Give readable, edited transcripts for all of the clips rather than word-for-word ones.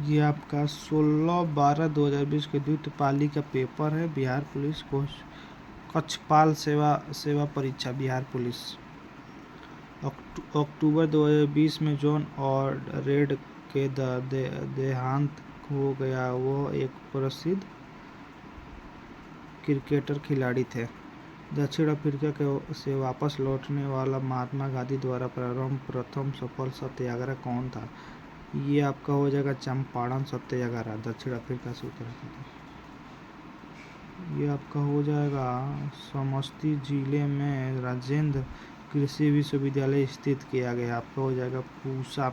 ये आपका 16/12/2020 के द्वितीय पाली का पेपर है। बिहार पुलिस को कक्षपाल सेवा सेवा परीक्षा बिहार पुलिस। अक्टूबर 2020 में जॉन और रेड के देहांत हो गया। वो एक प्रसिद्ध क्रिकेटर खिलाड़ी थे। दक्षिण अफ्रीका से वापस लौटने वाला महात्मा गांधी द्वारा प्रारंभ प्रथम सफल सत्याग्रह कौन था? ये आपका हो जाएगा चंपारण सत्याग्रह, दक्षिण अफ्रीका से उतरा था। ये आपका हो जाएगा समस्ती जिले में राजेंद्र कृषि विश्वविद्यालय स्थित किया गया। आपका हो जाएगा पूसा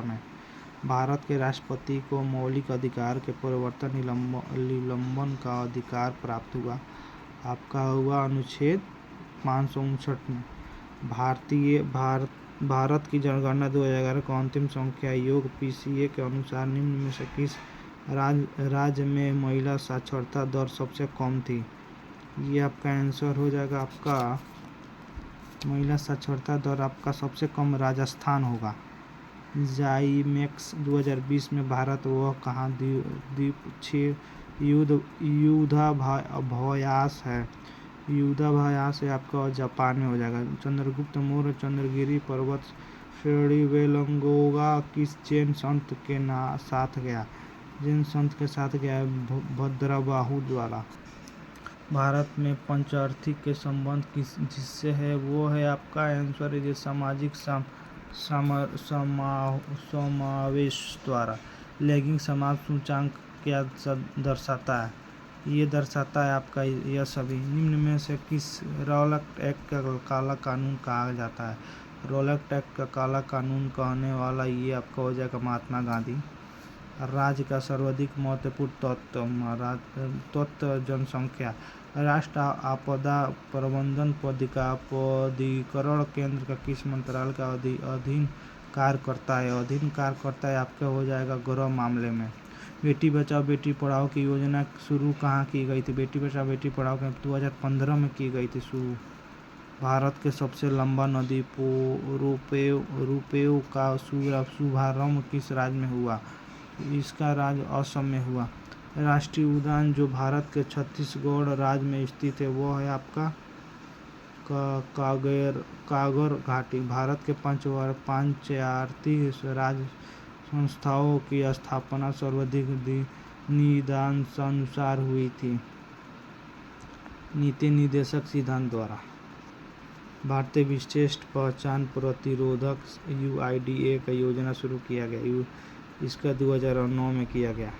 में। भारत के राष्ट्रपति को मौलिक अधिकार के परिवर्तन निलंबन का अधिकार प्राप्त हुआ। आपका हुआ अनुच्छेद 559 में। भारत की जनगणना 2011 का अंतिम संख्या योग PCA के अनुसार निम्न में से किस राज्य में महिला साक्षरता दर सबसे कम थी? ये आपका आंसर हो जाएगा आपका महिला साक्षरता दर आपका सबसे कम राजस्थान होगा। जाइमेक्स 2020 में भारत वह कहाँ द्वीप 6 युद्धाभ्यास है? युद्धाभ्यास है आपका जापान में हो जाएगा। चंद्रगुप्त मौर्य चंद्रगिरी पर्वत श्रेणी वेलंगोगा किस जैन संत के साथ गया? जैन संत के साथ गया भद्रबाहु द्वारा। भारत में पंचार्थी के संबंध जिससे है वो है आपका आंसर है सामाजिक समावेश द्वारा। लैंगिक समाज सूचांक क्या दर्शाता है? ये दर्शाता है आपका यह सभी निम्न में से किस रॉलेट एक्ट का काला कानून कहा जाता है? रॉलेट एक्ट का काला कानून कहने वाला ये आपका हो जाएगा महात्मा गांधी। राज्य का सर्वाधिक महत्वपूर्ण तत्व जनसंख्या। राष्ट्र आपदा प्रबंधन प्राधिकरण केंद्र का किस मंत्रालय का अधीन कार्य करता है? आपका हो जाएगा गृह मामले में। बेटी बचाओ बेटी पढ़ाओ की योजना शुरू कहाँ की गई थी? बेटी बचाओ बेटी पढ़ाओ के 2015 में की गई थी शुरू। भारत के सबसे लंबा नदी रोपवे का शुभारंभ किस राज्य में हुआ? इसका राज्य असम में हुआ। राष्ट्रीय उद्यान जो भारत के छत्तीसगढ़ राज्य में स्थित है वो है आपका कागर घाटी। भारत के पंचायती राज संस्थाओं की स्थापना सर्वाधिक निदानुसार हुई थी नीति निर्देशक सिद्धांत द्वारा। भारतीय विशिष्ट पहचान प्रतिरोधक UIDA का योजना शुरू किया गया। इसका 2009 में किया गया।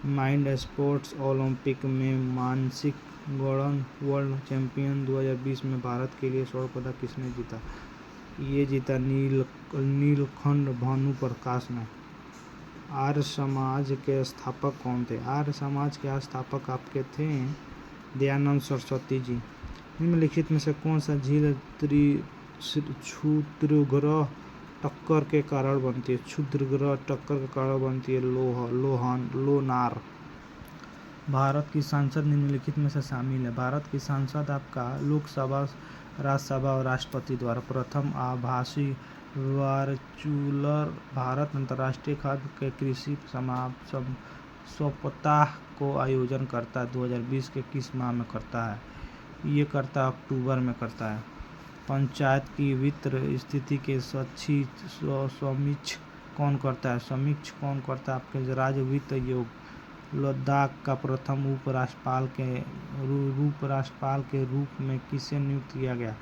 माइंड स्पोर्ट्स ओलंपिक में मानसिक गणन वर्ल्ड चैंपियन 2020 में भारत के लिए स्वर्ण पदक किसने जीता? ये जीता नीलकंठ भानु प्रकाश ने। आर्य समाज के स्थापक कौन थे? आर्य समाज के स्थापक आपके थे दयानंद सरस्वती जी। निम्नलिखित में से कौन सा झील क्षुद्रग्रह टक्कर के कारण बनती है? क्षुद्रग्रह टक्कर के कारण बनती है लोनार। भारत की संसद निम्नलिखित में से शामिल है। भारत की संसद आपका लोकसभा, राज्यसभा और राष्ट्रपति द्वारा प्रथम आभासी वर्चुअल भारत अंतर्राष्ट्रीय खाद्य के कृषि सप्ताह को आयोजन करता है। 2020 के किस माह में करता है? ये करता है अक्टूबर में करता है। पंचायत की वित्तीय स्थिति के समीक्षा कौन करता है? समीक्षा कौन करता है? आपके राज्य वित्त आयोग। लद्दाख का प्रथम उपराष्ट्रपाल के रूप में किसे नियुक्त किया गया?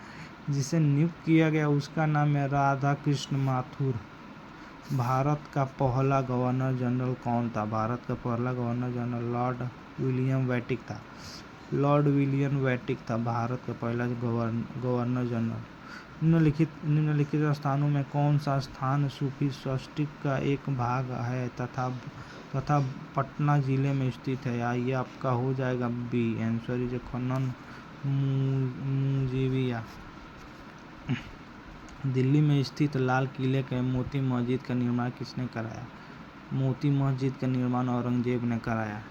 जिसे नियुक्त किया गया उसका नाम है राधाकृष्ण माथुर। भारत का पहला गवर्नर जनरल कौन था? भारत का पहला governor general Lord William Bentinck था भारत का पहला गवर्नर जनरल। निम्नलिखित स्थानों में कौन सा स्थान सूफी स्वस्तिक का एक भाग है तथा पटना जिले में स्थित है? ये आपका हो जाएगा बी आंसर इज खनन मुजीबिया। दिल्ली में स्थित लाल किले के मोती मस्जिद का निर्माण किसने कराया? मोती मस्जिद का निर्माण औरंगजेब ने कराया।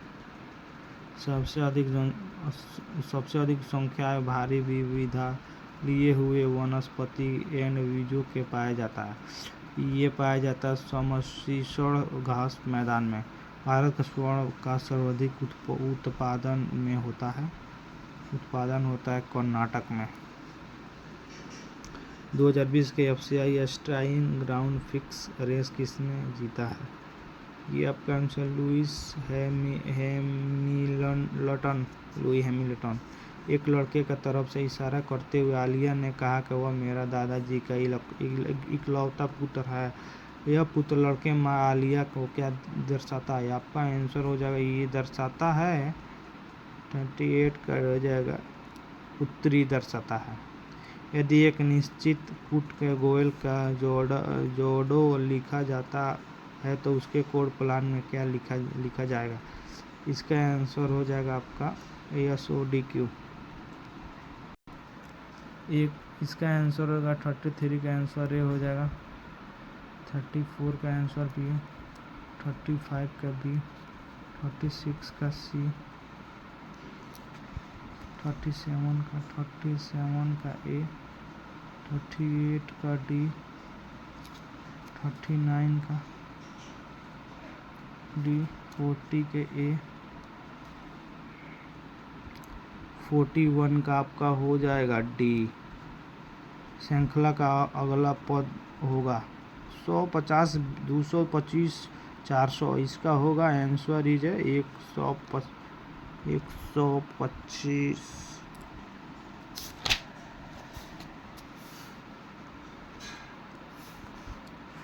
सबसे अधिक संख्या भारी विविधता लिए हुए वनस्पति एंड बीजों के पाया जाता है। ये पाया जाता है समशीतोष्ण घास मैदान में। भारत का स्वर्ण का सर्वाधिक उत्पादन होता है कर्नाटक में। 2020 के एफसीआई स्टाइंग ग्राउंड फिक्स रेस किसने जीता है? ये आपका आंसर लुई हैमिल्टन। एक लड़के का तरफ से इशारा करते हुए आलिया ने कहा कि वह मेरा दादाजी का इकलौता पुत्र है। यह पुत्र लड़के माँ आलिया को क्या दर्शाता है? आपका आंसर हो जाएगा, ये दर्शाता है 38 का हो जाएगा, पुत्री दर्शाता है। यदि एक निश्चित फुट के गोल का जोड़ो लिखा जाता है तो उसके कोड प्लान में क्या लिखा जाएगा? इसका आंसर हो जाएगा आपका SODQ। इसका आंसर होगा 33 का आंसर ए हो जाएगा, 34 का आंसर बी, 35 का बी, 36 का सी, 37 का ए, 38 का डी, 39 का डी, 40 के ए, 41 का आपका हो जाएगा डी। श्रृंखला का अगला पद होगा 150, 225, 400। इसका होगा आंसर इज 125।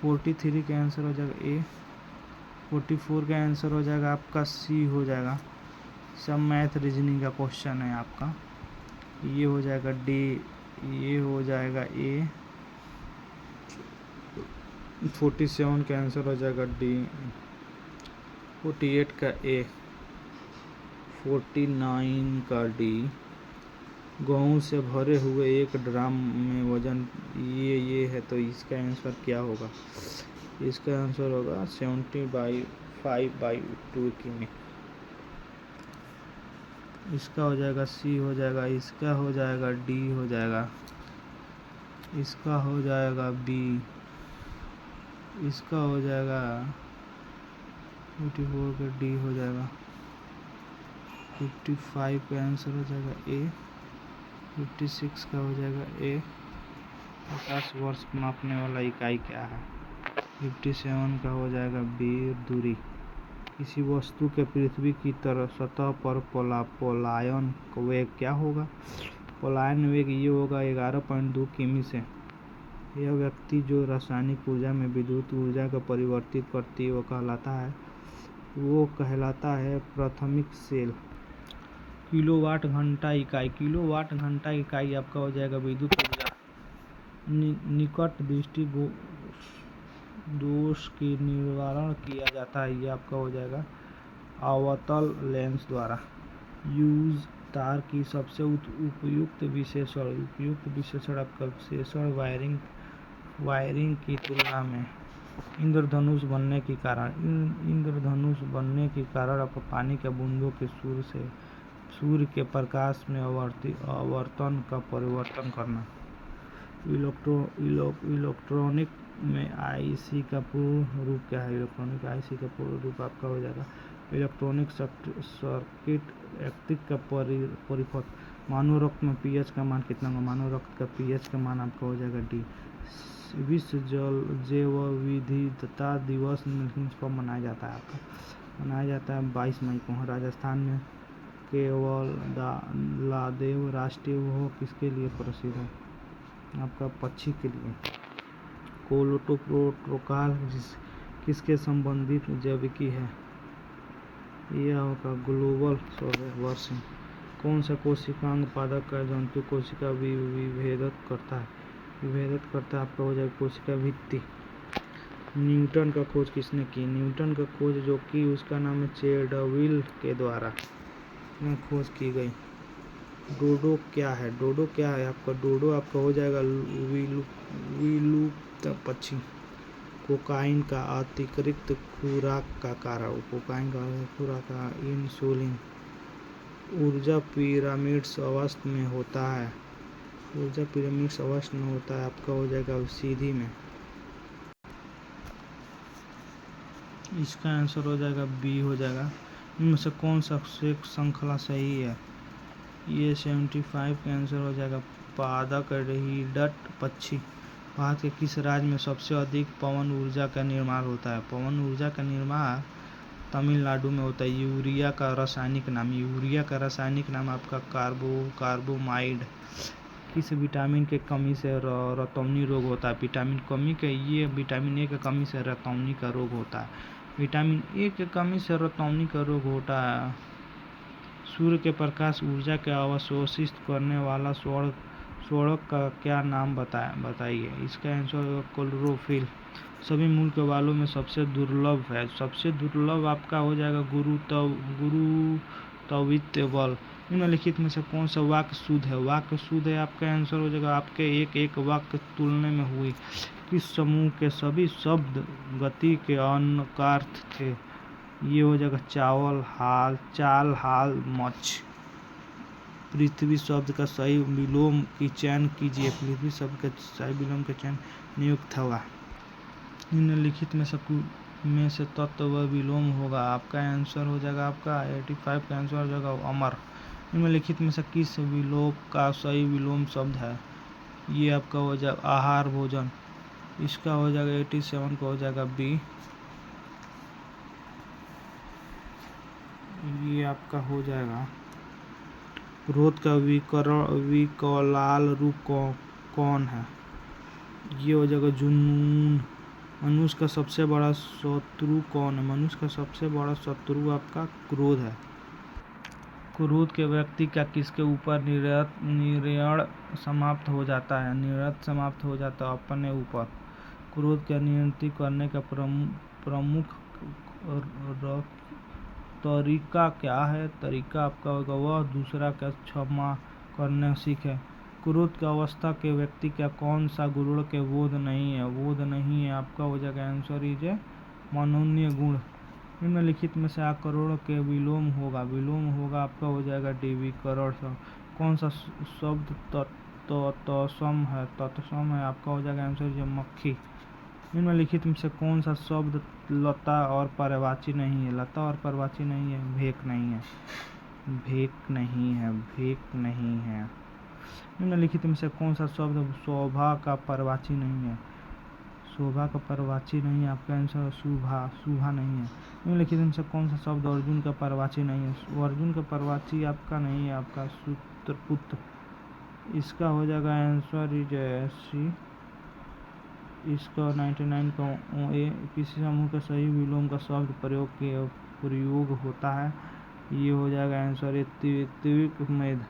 43 का आंसर हो जाएगा ए, 44 का आंसर हो जाएगा आपका सी हो जाएगा। सब मैथ रीजनिंग का क्वेश्चन है आपका। ये हो जाएगा डी, ये हो जाएगा ए, 47 का आंसर हो जाएगा डी, 48 का ए, 49 का डी। गेहूं से भरे हुए एक ड्राम में वजन ये है, तो इसका आंसर क्या होगा? इसका आंसर होगा 70/5/2 किमी। इसका हो जाएगा सी हो जाएगा, इसका हो जाएगा डी हो जाएगा, इसका हो जाएगा बी, इसका हो जाएगा 54 का डी हो जाएगा, 55 का आंसर हो जाएगा ए, 56 का हो जाएगा ए। 50 वर्ष मापने वाला इकाई क्या है? 57 का हो जाएगा बी, दूरी। किसी वस्तु के पृथ्वी की सतह पर पलायन वेग क्या होगा? पलायन वेग ये होगा 11.2 किमी से। यह व्यक्ति जो रासायनिक ऊर्जा में विद्युत ऊर्जा को परिवर्तित करती है वो कहलाता है प्राथमिक सेल। किलोवाट घंटा इकाई आपका हो जाएगा विद्युत ऊर्जा। निकट दृष्टि दोष की निवारण किया जाता है, ये आपका हो जाएगा अवतल लेंस द्वारा। यूज तार की सबसे उपयुक्त विशेषण आपका विशेषण वायरिंग की तुलना में इंद्रधनुष बनने के कारण आपको पानी के बूंदों के सूर्य के प्रकाश में आवर्तन का परिवर्तन करना। इलेक्ट्रॉनिक में आईसी का पूर्ण रूप क्या है? इलेक्ट्रॉनिक आईसी का पूर्ण रूप आपका हो जाएगा इलेक्ट्रॉनिक सर्किट एक्टिक का परिपथ। मानव रक्त में पीएच का मान कितना होगा? मानव रक्त का पीएच का मान आपका हो जाएगा डी। विश्व जैव विविधता दिवस कब मनाया जाता है? आपका मनाया जाता है 22 मई को। राजस्थान में केवलादेव राष्ट्रीय वो किसके लिए प्रसिद्ध है? आपका पक्षी के लिए। कोलोटो प्रोटोकॉल किसके संबंधित जैविकी है? यह होगा ग्लोबल वार्मिंग। कौन सा कोशिकांग पादप का जंतु कोशिका विभेदक करता है? आपका हो जाएगा कोशिका भित्ति। न्यूटन का खोज किसने की? न्यूटन का खोज जो कि उसका नाम है चैडविल के द्वारा खोज की गई। डोडो क्या है? आपका डोडो आपका हो जाएगा विलुप्त पक्षी। कोकाइन का अतिरिक्त खुराक का कारण। इंसुलिन। ऊर्जा पिरामिड्स अवस्था में होता है। आपका हो जाएगा सीधी में। इसका आंसर हो जाएगा बी हो जाएगा। इनमें से कौन सा एक श्रृंखला सही है? ये 75 का आंसर हो जाएगा पादक हिडट पक्षी। भारत के किस राज्य में सबसे अधिक पवन ऊर्जा का निर्माण होता है? पवन ऊर्जा का निर्माण तमिलनाडु में होता है। यूरिया का रासायनिक नाम आपका कार्बोमाइड। किस विटामिन के कमी से रतौनी रोग होता है? विटामिन ए के कमी से रतौनी का रोग होता है। विटामिन ए के कमी से रतौनी का रोग होता है। सूर्य के प्रकाश ऊर्जा के अवशोषित करने वाला स्वर्णक का क्या नाम बताइए। इसका आंसर होगा क्लोरोफिल। सभी मूल के बालों में सबसे दुर्लभ है। सबसे दुर्लभ आपका हो जाएगा गुरुत्वाकर्षण बल। निम्नलिखित में से कौन सा वाक्य शुद्ध है? वाक्य शुद्ध है आपका आंसर हो जाएगा आपके एक वाक्य तुलना में हुई किस समूह के सभी शब्द गति के अनर्थ थे? ये हो जाएगा चाल हाल मच। पृथ्वी शब्द का सही विलोम की चयन कीजिए। पृथ्वी शब्द का सही विलोम का चयन नियुक्त होगा। निम्नलिखित में से तत्व विलोम होगा। आपका आंसर हो जाएगा आपका 85 का आंसर हो जाएगा अमर। निम्नलिखित में से किस विलोप का सही विलोम शब्द है? ये आपका हो जाएगा आहार भोजन। इसका हो जाएगा 87 का हो जाएगा बी। ये आपका हो जाएगा क्रोध का विकराल रूप कौन है? ये हो जाएगा जुनून। मनुष्य का सबसे बड़ा शत्रु कौन है? मनुष्य का सबसे बड़ा शत्रु आपका क्रोध है। क्रोध के व्यक्ति का किसके ऊपर निर्णय समाप्त हो जाता है? अपने ऊपर। क्रोध का नियंत्रित करने का प्रमुख तरीका क्या है? तरीका आपका होगा वह दूसरा का क्षमा करना सीखे। क्रोध की अवस्था के व्यक्ति का कौन सा गुण के बोध नहीं है? आपका हो जाएगा आंसर इज मनोन्य गुण। निम्नलिखित में से करोड़ के विलोम होगा आपका हो जाएगा डी विकरण। कौन सा शब्द तत्सम है? आपका हो जाएगा आंसर इज मक्खी। निम्नलिखित में से कौन सा शब्द लता और पर्यायवाची नहीं है? भेक नहीं है। निम्नलिखित में से कौन सा शब्द शोभा का पर्यायवाची नहीं है? आपका आंसर शुभा नहीं है। निम्नलिखित में से कौन सा शब्द अर्जुन का पर्यायवाची नहीं है? अर्जुन का पर्यायवाची आपका नहीं है, आपका सूत्रपुत्र। इसका हो जाएगा आंसर इज सी। इसका 99 का किसी समूह के सही विलोम का शब्द प्रयोग होता है। ये हो जाएगा आंसर त्रिविक्रमेद।